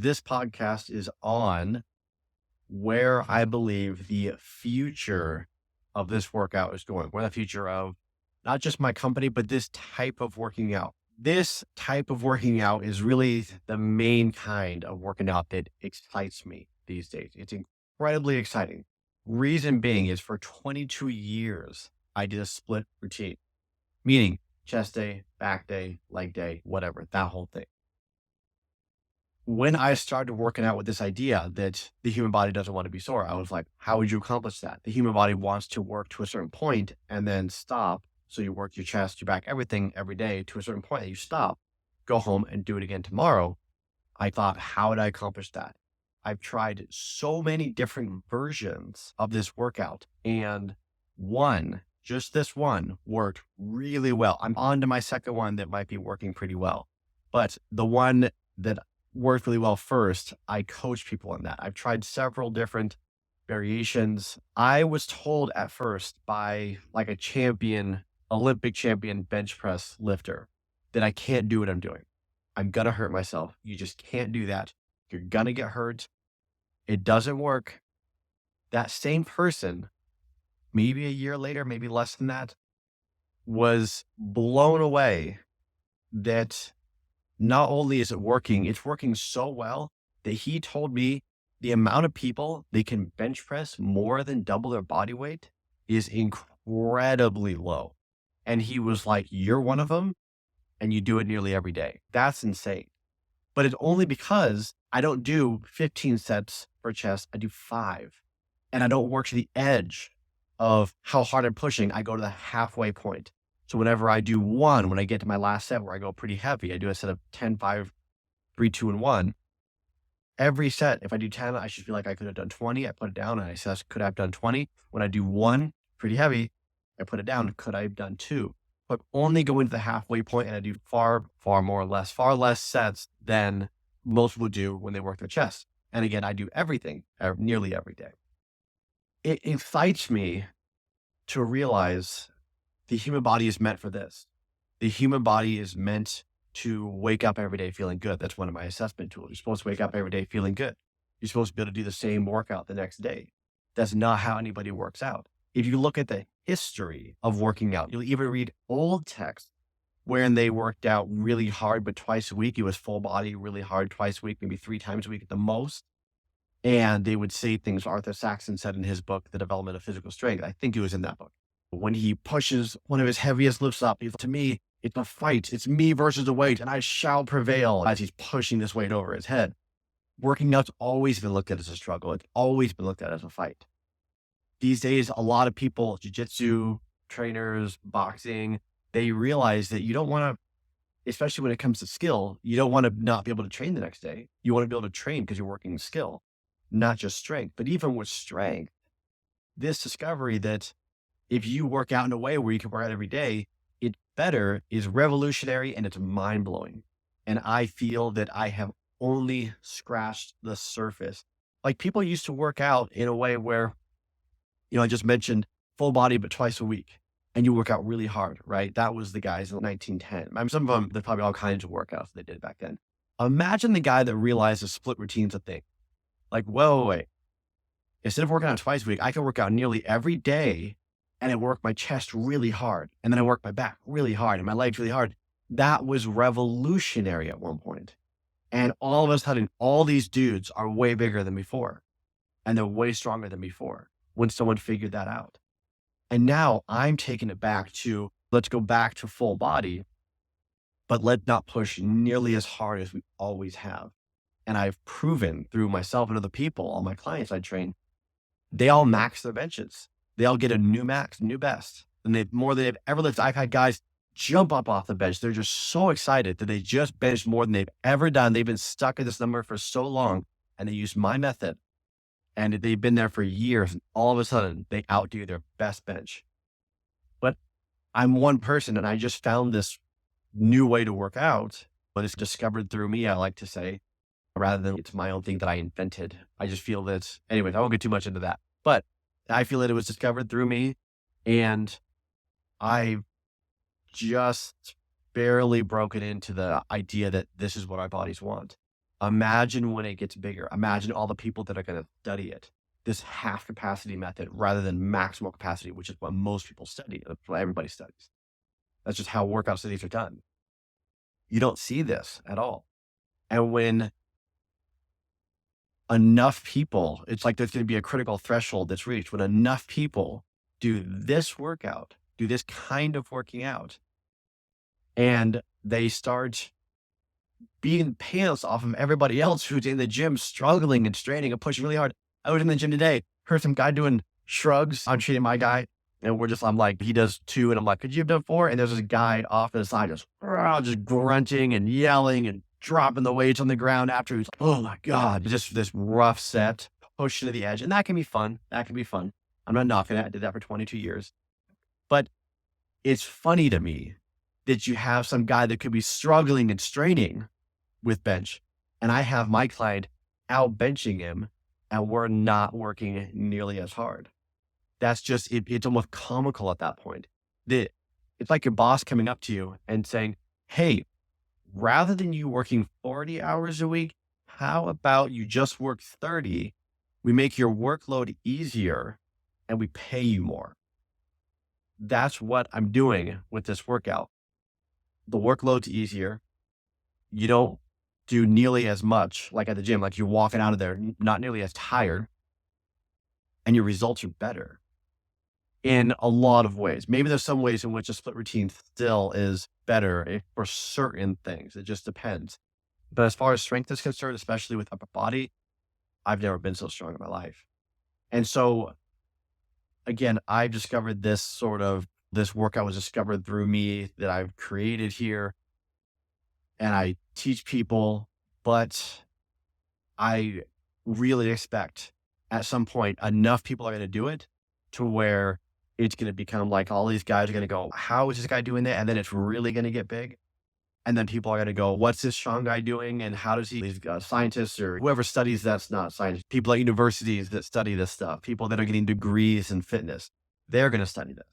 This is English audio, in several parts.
This podcast is on where I believe the future of this workout is going, where the future of not just my company, but this type of working out. This type of working out is really the main kind of working out that excites me these days. It's incredibly exciting. Reason being is for 22 years, I did a split routine, meaning chest day, back day, leg day, whatever, that whole thing. When I started working out with this idea that the human body doesn't want to be sore, I was like, how would you accomplish that? The human body wants to work to a certain point and then stop. So you work your chest, your back, everything every day to a certain point, and you stop, go home and do it again tomorrow. I thought, how would I accomplish that? I've tried so many different versions of this workout, and just this one worked really well. I'm on to my second one that might be working pretty well. But the one that worked really well first, I coach people on that. I've tried several different variations. I was told at first by like a champion, Olympic champion bench press lifter that I can't do what I'm doing. I'm going to hurt myself. You just can't do that. You're going to get hurt. It doesn't work. That same person, maybe a year later, maybe less than that, was blown away that not only is it working, it's working so well that he told me the amount of people they can bench press more than double their body weight is incredibly low. And he was like, you're one of them, and you do it nearly every day. That's insane. But it's only because I don't do 15 sets for chest. I do 5. And I don't work to the edge of how hard I'm pushing. I go to the halfway point. So whenever I do one, when I get to my last set where I go pretty heavy, I do a set of 10, 5, 3, 2, and 1. Every set, if I do 10, I should feel like I could have done 20. I put it down and I say, could I have done 20? When I do 1, pretty heavy, I put it down. Could I have done 2? But only go into the halfway point, and I do far less sets than most people do when they work their chest. And again, I do everything nearly every day. It excites me to realize the human body is meant for this. The human body is meant to wake up every day feeling good. That's one of my assessment tools. You're supposed to wake up every day feeling good. You're supposed to be able to do the same workout the next day. That's not how anybody works out. If you look at the history of working out, you'll even read old texts wherein they worked out really hard, but twice a week. It was full body, really hard twice a week, maybe 3 times a week at the most. And they would say things Arthur Saxon said in his book, The Development of Physical Strength. I think it was in that book. When he pushes one of his heaviest lifts up, to me, it's a fight. It's me versus the weight, and I shall prevail as he's pushing this weight over his head. Working out's always been looked at as a struggle. It's always been looked at as a fight. These days, a lot of people, jiu-jitsu trainers, boxing, they realize that you don't want to, especially when it comes to skill, you don't want to not be able to train the next day. You want to be able to train because you're working skill, not just strength. But even with strength, this discovery that if you work out in a way where you can work out every day, it's better, is revolutionary, and it's mind-blowing. And I feel that I have only scratched the surface. Like people used to work out in a way where, I just mentioned full body, but twice a week. And you work out really hard, right? That was the guys in 1910. I mean, some of them, there's probably all kinds of workouts they did back then. Imagine the guy that realizes split routine's a thing. Like, wait. Instead of working out twice a week, I can work out nearly every day and I work my chest really hard. And then I work my back really hard and my legs really hard. That was revolutionary at one point. And all of a sudden, all these dudes are way bigger than before. And they're way stronger than before when someone figured that out. And now I'm taking it back to, let's go back to full body, but let's not push nearly as hard as we always have. And I've proven through myself and other people, all my clients I train, they all max their benches. They all get a new max, new best. And they've more than they've ever lifted. I've had guys jump up off the bench. They're just so excited that they just benched more than they've ever done. They've been stuck at this number for so long, and they use my method. And they've been there for years, and all of a sudden they outdo their best bench. But I'm one person, and I just found this new way to work out, but it's discovered through me, I like to say, rather than it's my own thing that I invented. I just feel that, anyways, I won't get too much into that, but I feel that it was discovered through me, and I just barely broken into the idea that this is what our bodies want. Imagine when it gets bigger. Imagine all the people that are going to study it. This half capacity method rather than maximal capacity, which is what most people study. That's what everybody studies. That's just how workout studies are done. You don't see this at all. And when enough people, it's like there's going to be a critical threshold that's reached when enough people do this workout, do this kind of working out, and they start beating pants off of everybody else who's in the gym struggling and straining and pushing really hard. I was in the gym today, heard some guy doing shrugs. I'm treating my guy, and I'm like, he does 2, and I'm like, could you have done 4? And there's this guy off to the side just grunting and yelling and dropping the weights on the ground after he's like, oh my God, just this rough set, pushing to the edge. And that can be fun. That can be fun. I'm not knocking it. I did that for 22 years. But it's funny to me that you have some guy that could be struggling and straining with bench, and I have my client out benching him, and we're not working nearly as hard. That's just, it's almost comical at that point. It's like your boss coming up to you and saying, hey, rather than you working 40 hours a week, how about you just work 30? We make your workload easier and we pay you more. That's what I'm doing with this workout. The workload's easier. You don't do nearly as much like at the gym, like you're walking out of there not nearly as tired, and your results are better in a lot of ways. Maybe there's some ways in which a split routine still is better for certain things. It just depends. But as far as strength is concerned, especially with upper body, I've never been so strong in my life. And so again, I've discovered this workout was discovered through me that I've created here, and I teach people, but I really expect at some point enough people are going to do it to where it's going to become like all these guys are going to go, how is this guy doing that? And then it's really going to get big. And then people are going to go, what's this Sean guy doing? And how does these scientists or whoever studies that's not science, people at universities that study this stuff, people that are getting degrees in fitness, they're going to study this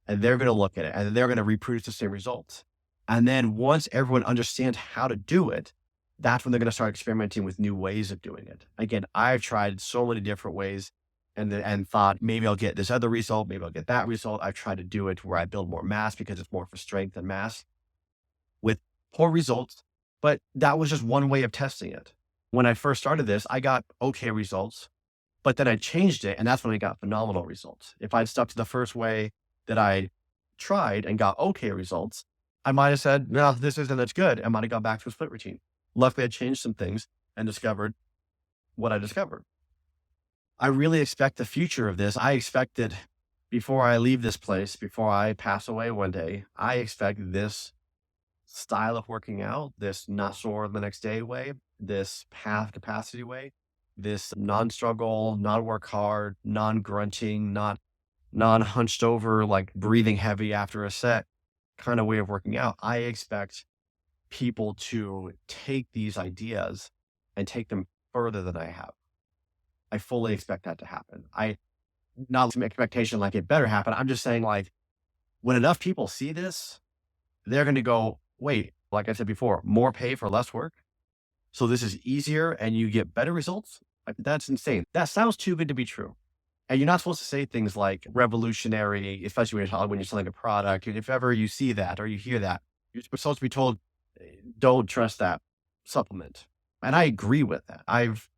and they're going to look at it and they're going to reproduce the same results. And then once everyone understands how to do it, that's when they're going to start experimenting with new ways of doing it. Again, I've tried so many different ways and thought maybe I'll get this other result, maybe I'll get that result. I've tried to do it where I build more mass because it's more for strength than mass with poor results. But that was just one way of testing it. When I first started this, I got okay results, but then I changed it and that's when I got phenomenal results. If I'd stuck to the first way that I tried and got okay results, I might have said, no, this isn't as good. I might have gone back to a split routine. Luckily, I changed some things and discovered what I discovered. I really expect the future of this. I expect that before I leave this place, before I pass away one day, I expect this style of working out, this not sore the next day way, this half capacity way, this non-struggle, non-work hard, non-grunting, not non-hunched over, like breathing heavy after a set kind of way of working out. I expect people to take these ideas and take them further than I have. I fully expect that to happen. Not some expectation like it better happen. I'm just saying, like, when enough people see this, they're going to go, wait, like I said before, more pay for less work. So this is easier and you get better results. Like, that's insane. That sounds too good to be true. And you're not supposed to say things like revolutionary, especially when you're selling a product. If ever you see that or you hear that, you're supposed to be told, don't trust that supplement. And I agree with that. I've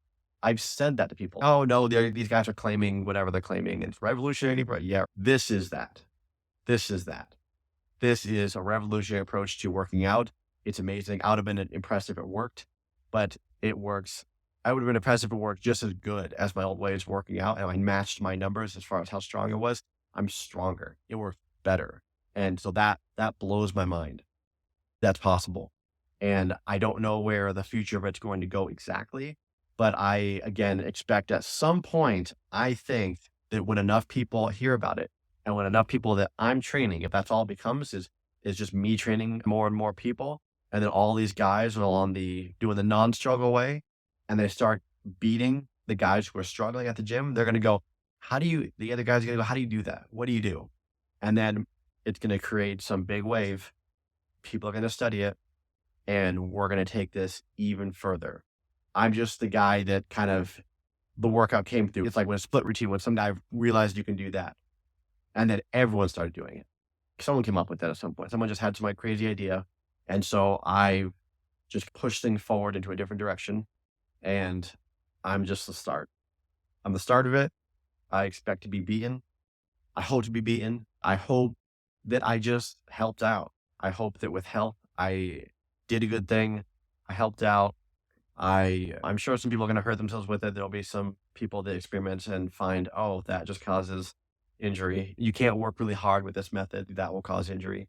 said that to people. Oh no, these guys are claiming whatever they're claiming. It's revolutionary, but yeah, this is that. This is that. This is a revolutionary approach to working out. It's amazing. I would have been impressed if it worked, but it works. I would have been impressed if it worked just as good as my old ways of working out. And I matched my numbers as far as how strong it was. I'm stronger. It works better. And so that blows my mind. That's possible. And I don't know where the future of it's going to go exactly. But I, again, expect at some point, I think that when enough people hear about it and when enough people that I'm training, if that's all it becomes is just me training more and more people. And then all these guys are doing the non-struggle way and they start beating the guys who are struggling at the gym. They're going to go, the other guys are going to go, how do you do that? What do you do? And then it's going to create some big wave. People are going to study it. and we're going to take this even further. I'm just the guy that kind of the workout came through. It's like when a split routine, when some guy realized you can do that. And then everyone started doing it. Someone came up with that at some point. Someone just had some like crazy idea. And so I just pushed things forward into a different direction. And I'm just the start. I'm the start of it. I expect to be beaten. I hope to be beaten. I hope that I just helped out. I hope that with help, I did a good thing. I helped out. I'm sure some people are going to hurt themselves with it. There'll be some people that experiment and find, oh, that just causes injury. You can't work really hard with this method. That will cause injury.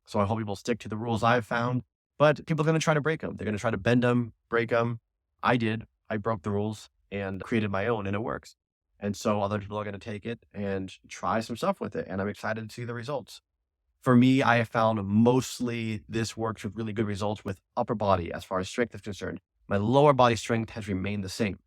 So I hope people stick to the rules I've found, but people are going to try to break them. They're going to try to bend them, break them. I did. I broke the rules and created my own, and it works. And so other people are going to take it and try some stuff with it. And I'm excited to see the results. For me, I have found mostly this works with really good results with upper body as far as strength is concerned. My lower body strength has remained the same.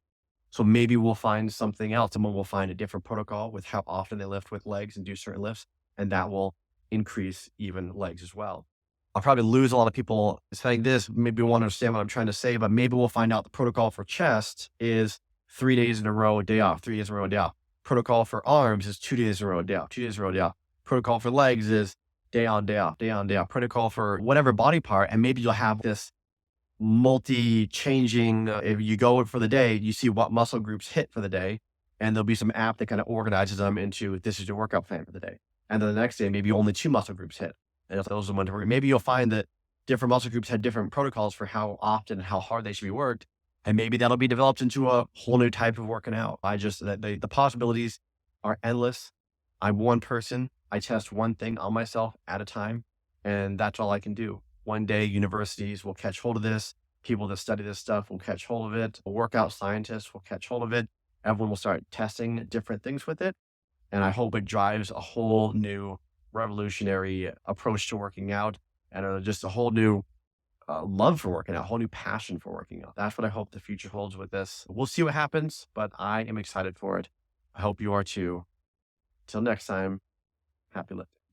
So maybe we'll find something else. Someone will find a different protocol with how often they lift with legs and do certain lifts, and that will increase even legs as well. I'll probably lose a lot of people saying this, maybe won't understand what I'm trying to say, but maybe we'll find out the protocol for chest is 3 days in a row, a day off, 3 days in a row, a day off. Protocol for arms is 2 days in a row, a day off, 2 days in a row, a day off. Protocol for legs is day on, day off, day on, day off. Protocol for whatever body part, and maybe you'll have this multi-changing, if you go for the day, you see what muscle groups hit for the day, and there'll be some app that kind of organizes them into, this is your workout plan for the day. And then the next day, maybe only 2 muscle groups hit. And if those are one to work, maybe you'll find that different muscle groups had different protocols for how often and how hard they should be worked. And maybe that'll be developed into a whole new type of working out. The possibilities are endless. I'm one person. I test one thing on myself at a time, and that's all I can do. One day, universities will catch hold of this. People that study this stuff will catch hold of it. Workout scientists will catch hold of it. Everyone will start testing different things with it. And I hope it drives a whole new revolutionary approach to working out, and just a whole new love for working out, a whole new passion for working out. That's what I hope the future holds with this. We'll see what happens, but I am excited for it. I hope you are too. Till next time, happy lifting.